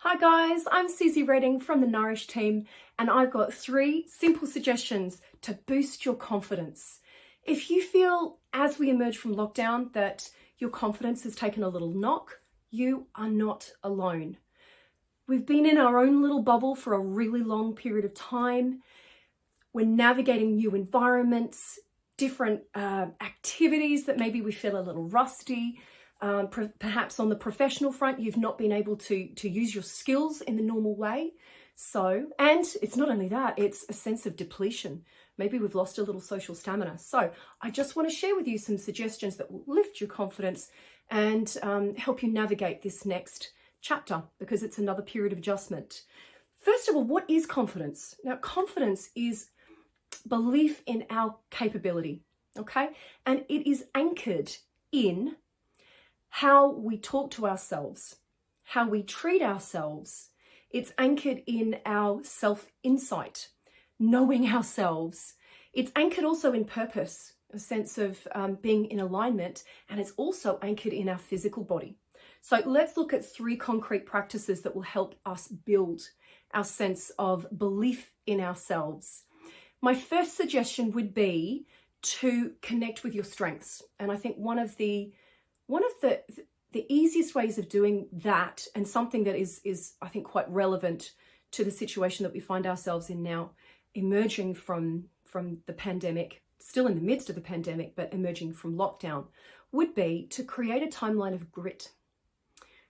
Hi guys, I'm Susie Redding from the Nourish team, and I've got 3 simple suggestions to boost your confidence. If you feel as we emerge from lockdown that your confidence has taken a little knock, you are not alone. We've been in our own little bubble for a really long period of time. We're navigating new environments, different activities that maybe we feel a little rusty. Perhaps on the professional front, you've not been able to use your skills in the normal way. And it's not only that, it's a sense of depletion. Maybe we've lost a little social stamina. So I just want to share with you some suggestions that will lift your confidence and help you navigate this next chapter, because it's another period of adjustment. First of all, what is confidence? Now, confidence is belief in our capability, okay? And it is anchored in how we talk to ourselves, how we treat ourselves. It's anchored in our self-insight, knowing ourselves. It's anchored also in purpose, a sense of being in alignment, and it's also anchored in our physical body. So let's look at 3 concrete practices that will help us build our sense of belief in ourselves. My first suggestion would be to connect with your strengths. And I think one of the easiest ways of doing that, and something that is I think quite relevant to the situation that we find ourselves in now, emerging from the pandemic, still in the midst of the pandemic, but emerging from lockdown, would be to create a timeline of grit.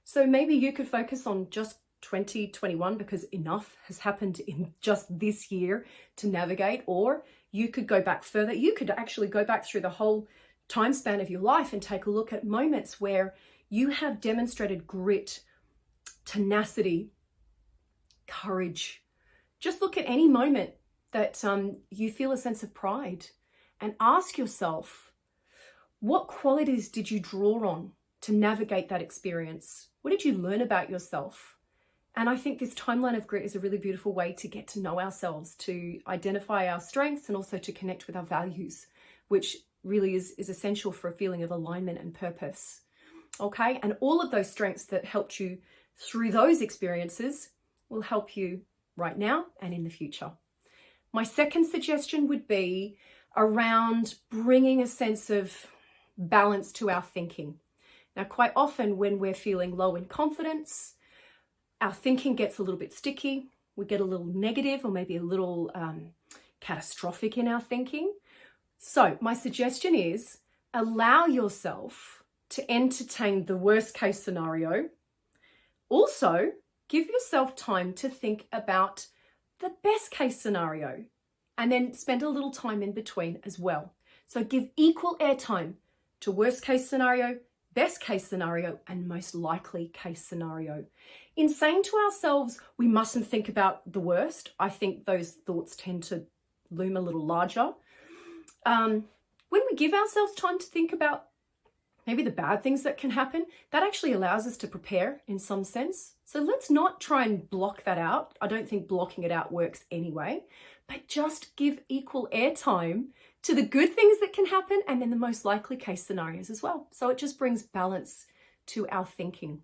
So maybe you could focus on just 2021 because enough has happened in just this year to navigate, or you could go back further. You could actually go back through the whole time span of your life and take a look at moments where you have demonstrated grit, tenacity, courage. Just look at any moment that you feel a sense of pride and ask yourself, what qualities did you draw on to navigate that experience? What did you learn about yourself? And I think this timeline of grit is a really beautiful way to get to know ourselves, to identify our strengths, and also to connect with our values, which really is essential for a feeling of alignment and purpose. Okay, and all of those strengths that helped you through those experiences will help you right now and in the future. My second suggestion would be around bringing a sense of balance to our thinking. Now, quite often when we're feeling low in confidence, our thinking gets a little bit sticky. We get a little negative or maybe a little catastrophic in our thinking. So my suggestion is allow yourself to entertain the worst case scenario. Also, give yourself time to think about the best case scenario, and then spend a little time in between as well. So give equal airtime to worst case scenario, best case scenario, and most likely case scenario. In saying to ourselves, we mustn't think about the worst, I think those thoughts tend to loom a little larger. When we give ourselves time to think about maybe the bad things that can happen, that actually allows us to prepare in some sense. So let's not try and block that out. I don't think blocking it out works anyway, but just give equal airtime to the good things that can happen and then the most likely case scenarios as well. So it just brings balance to our thinking.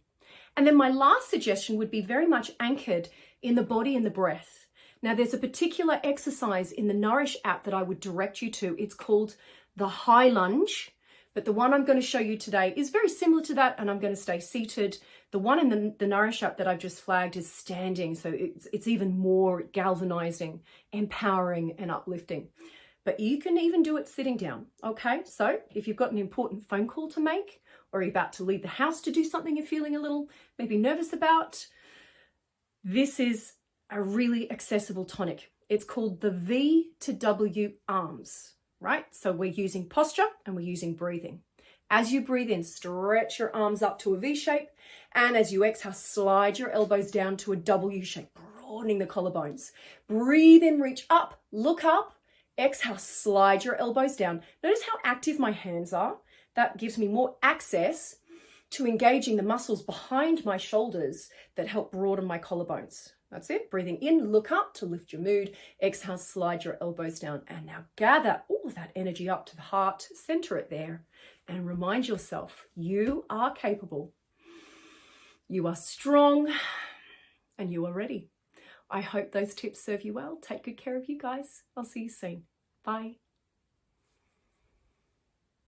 And then my last suggestion would be very much anchored in the body and the breath. Now, there's a particular exercise in the Nourish app that I would direct you to. It's called the high lunge, but the one I'm going to show you today is very similar to that, and I'm going to stay seated. The one in the Nourish app that I've just flagged is standing, so it's even more galvanizing, empowering, and uplifting. But you can even do it sitting down, okay? So if you've got an important phone call to make, or you're about to leave the house to do something you're feeling a little maybe nervous about, this is a really accessible tonic. It's called the V to W arms, right? So we're using posture and we're using breathing. As you breathe in, stretch your arms up to a V shape. And as you exhale, slide your elbows down to a W shape, broadening the collarbones. Breathe in, reach up, look up. Exhale, slide your elbows down. Notice how active my hands are. That gives me more access to engaging the muscles behind my shoulders that help broaden my collarbones. That's it. Breathing in, look up to lift your mood. Exhale, slide your elbows down. And now gather all of that energy up to the heart, center it there, and remind yourself you are capable. You are strong. and you are ready. I hope those tips serve you well. Take good care of you guys. I'll see you soon. Bye.